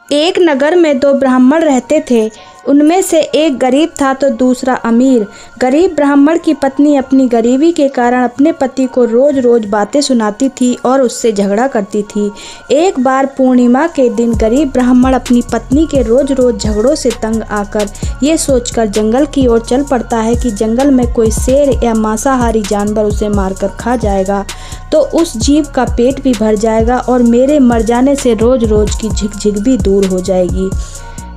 एक नगर में दो ब्राह्मण रहते थे। उनमें से एक गरीब था तो दूसरा अमीर। गरीब ब्राह्मण की पत्नी अपनी गरीबी के कारण अपने पति को रोज रोज बातें सुनाती थी और उससे झगड़ा करती थी। एक बार पूर्णिमा के दिन गरीब ब्राह्मण अपनी पत्नी के रोज रोज झगड़ों से तंग आकर ये सोचकर जंगल की ओर चल पड़ता है कि जंगल में कोई शेर या मांसाहारी जानवर उसे मारकर खा जाएगा तो उस जीव का पेट भी भर जाएगा और मेरे मर जाने से रोज रोज की झिकझिक भी दूर हो जाएगी।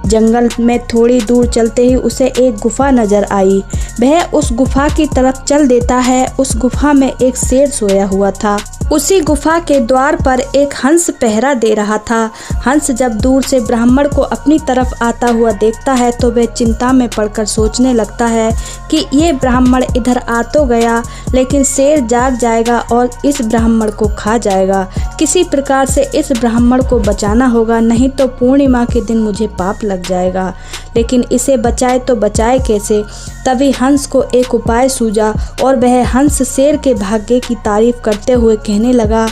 जंगल में थोड़ी दूर चलते ही उसे एक गुफा नजर आई। वह उस गुफा की तरफ चल देता है। उस गुफा में एक शेर सोया हुआ था। उसी गुफा के द्वार पर एक हंस पहरा दे रहा था। हंस जब दूर से ब्राह्मण को अपनी तरफ आता हुआ देखता है तो वह चिंता में पड़कर सोचने लगता है कि ये ब्राह्मण इधर आ तो गया लेकिन शेर जाग जाएगा और इस ब्राह्मण को खा जाएगा। किसी प्रकार से इस ब्राह्मण को बचाना होगा, नहीं तो पूर्णिमा के दिन मुझे पाप लग जाएगा। लेकिन इसे बचाए तो बचाए कैसे? तभी हंस को एक उपाय सूझा और वह हंस शेर के भाग्य की तारीफ करते हुए कहने लगा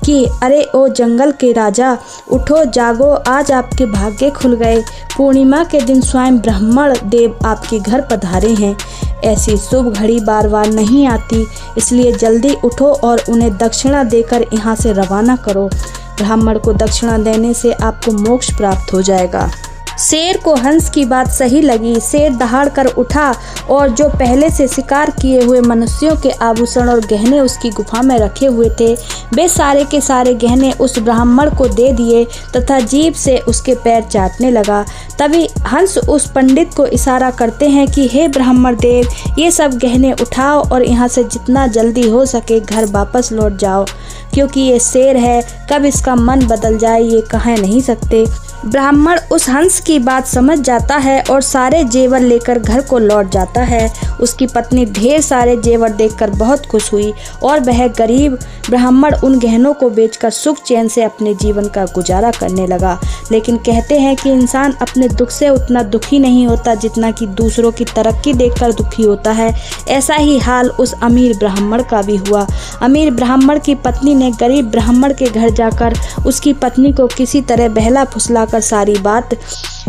कि अरे ओ जंगल के राजा, उठो जागो, आज आपके भाग्य खुल गए। पूर्णिमा के दिन स्वयं ब्राह्मण देव आपके घर पधारे हैं। ऐसी शुभ घड़ी बार बार नहीं आती, इसलिए जल्दी उठो और उन्हें दक्षिणा देकर यहाँ से रवाना करो। ब्राह्मण को दक्षिणा देने से आपको मोक्ष प्राप्त हो जाएगा। शेर को हंस की बात सही लगी। शेर दहाड़ कर उठा और जो पहले से शिकार किए हुए मनुष्यों के आभूषण और गहने उसकी गुफा में रखे हुए थे वे सारे के सारे गहने उस ब्राह्मण को दे दिए तथा जीभ से उसके पैर चाटने लगा। तभी हंस उस पंडित को इशारा करते हैं कि हे ब्राह्मण देव, ये सब गहने उठाओ और यहाँ से जितना जल्दी हो सके घर वापस लौट जाओ, क्योंकि ये शेर है, कब इसका मन बदल जाए ये कह नहीं सकते। ब्राह्मण उस हंस की बात समझ जाता है और सारे जेवर लेकर घर को लौट जाता है। उसकी पत्नी ढेर सारे जेवर देखकर बहुत खुश हुई और वह गरीब ब्राह्मण उन गहनों को बेचकर सुख चैन से अपने जीवन का गुजारा करने लगा। लेकिन कहते हैं कि इंसान अपने दुख से उतना दुखी नहीं होता जितना कि दूसरों की तरक्की देखकर दुखी होता है। ऐसा ही हाल उस अमीर ब्राह्मण का भी हुआ। अमीर ब्राह्मण की पत्नी ने गरीब ब्राह्मण के घर जाकर उसकी पत्नी को किसी तरह बहला फुसला कर सारी बात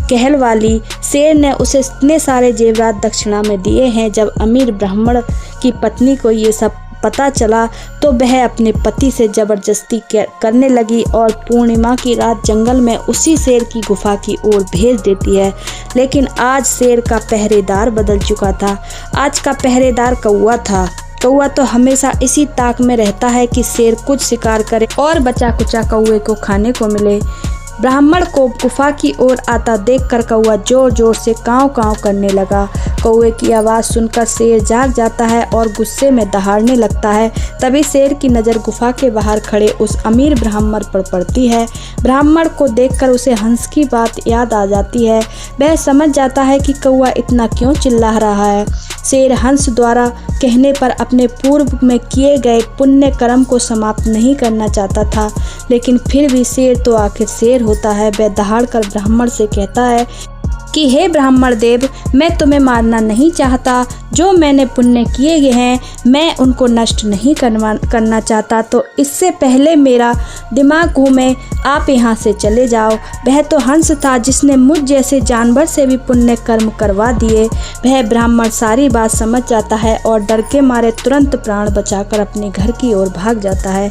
कहलवा ली। शेर ने उसे इतने सारे जेवरात दक्षिणा में दिए हैं। जब अमीर ब्राह्मण की पत्नी को ये सब पता चला तो वह अपने पति से जबरदस्ती करने लगी और पूर्णिमा की रात जंगल में उसी शेर की गुफा की ओर भेज देती है। लेकिन आज शेर का पहरेदार बदल चुका था। आज का पहरेदार कौवा था। कौवा तो हमेशा इसी ताक में रहता है कि शेर कुछ शिकार करे और बचा कुचा कौवे को खाने को मिले। ब्राह्मण को गुफा की ओर आता देखकर कौवा जोर जोर से काँव काँव करने लगा। कौवे की आवाज़ सुनकर शेर जाग जाता है और गुस्से में दहाड़ने लगता है। तभी शेर की नज़र गुफा के बाहर खड़े उस अमीर ब्राह्मण पर पड़ती है। ब्राह्मण को देखकर उसे हंस की बात याद आ जाती है। वह समझ जाता है कि कौवा इतना क्यों चिल्ला रहा है। शेर हंस द्वारा कहने पर अपने पूर्व में किए गए पुण्य कर्म को समाप्त नहीं करना चाहता था, लेकिन फिर भी शेर तो आखिर शेर होता है। वह दहाड़ कर ब्राह्मण से कहता है कि हे ब्राह्मण देव, मैं तुम्हें मारना नहीं चाहता। जो मैंने पुण्य किए हैं मैं उनको नष्ट नहीं करना चाहता, तो इससे पहले मेरा दिमाग घूमे आप यहाँ से चले जाओ। वह तो हंस था जिसने मुझ जैसे जानवर से भी पुण्य कर्म करवा दिए। वह ब्राह्मण सारी बात समझ जाता है और डर के मारे तुरंत प्राण बचाकर अपने घर की ओर भाग जाता है।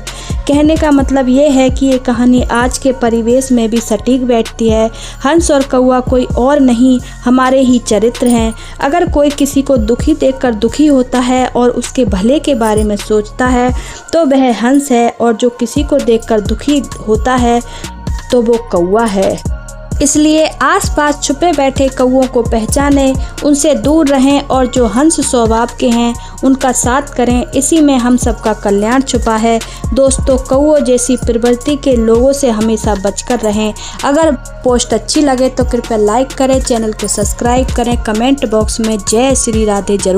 कहने का मतलब ये है कि ये कहानी आज के परिवेश में भी सटीक बैठती है। हंस और कौवा कोई और नहीं, हमारे ही चरित्र हैं। अगर कोई किसी को दुखी देखकर दुखी होता है और उसके भले के बारे में सोचता है तो वह हंस है, और जो किसी को देखकर दुखी होता है तो वो कौवा है। इसलिए आसपास छुपे बैठे कौवों को पहचानें, उनसे दूर रहें और जो हंस स्वभाव के हैं उनका साथ करें। इसी में हम सबका कल्याण छुपा है। दोस्तों, कौवों जैसी प्रवृत्ति के लोगों से हमेशा बचकर रहें। अगर पोस्ट अच्छी लगे तो कृपया लाइक करें, चैनल को सब्सक्राइब करें, कमेंट बॉक्स में जय श्री राधे जरूर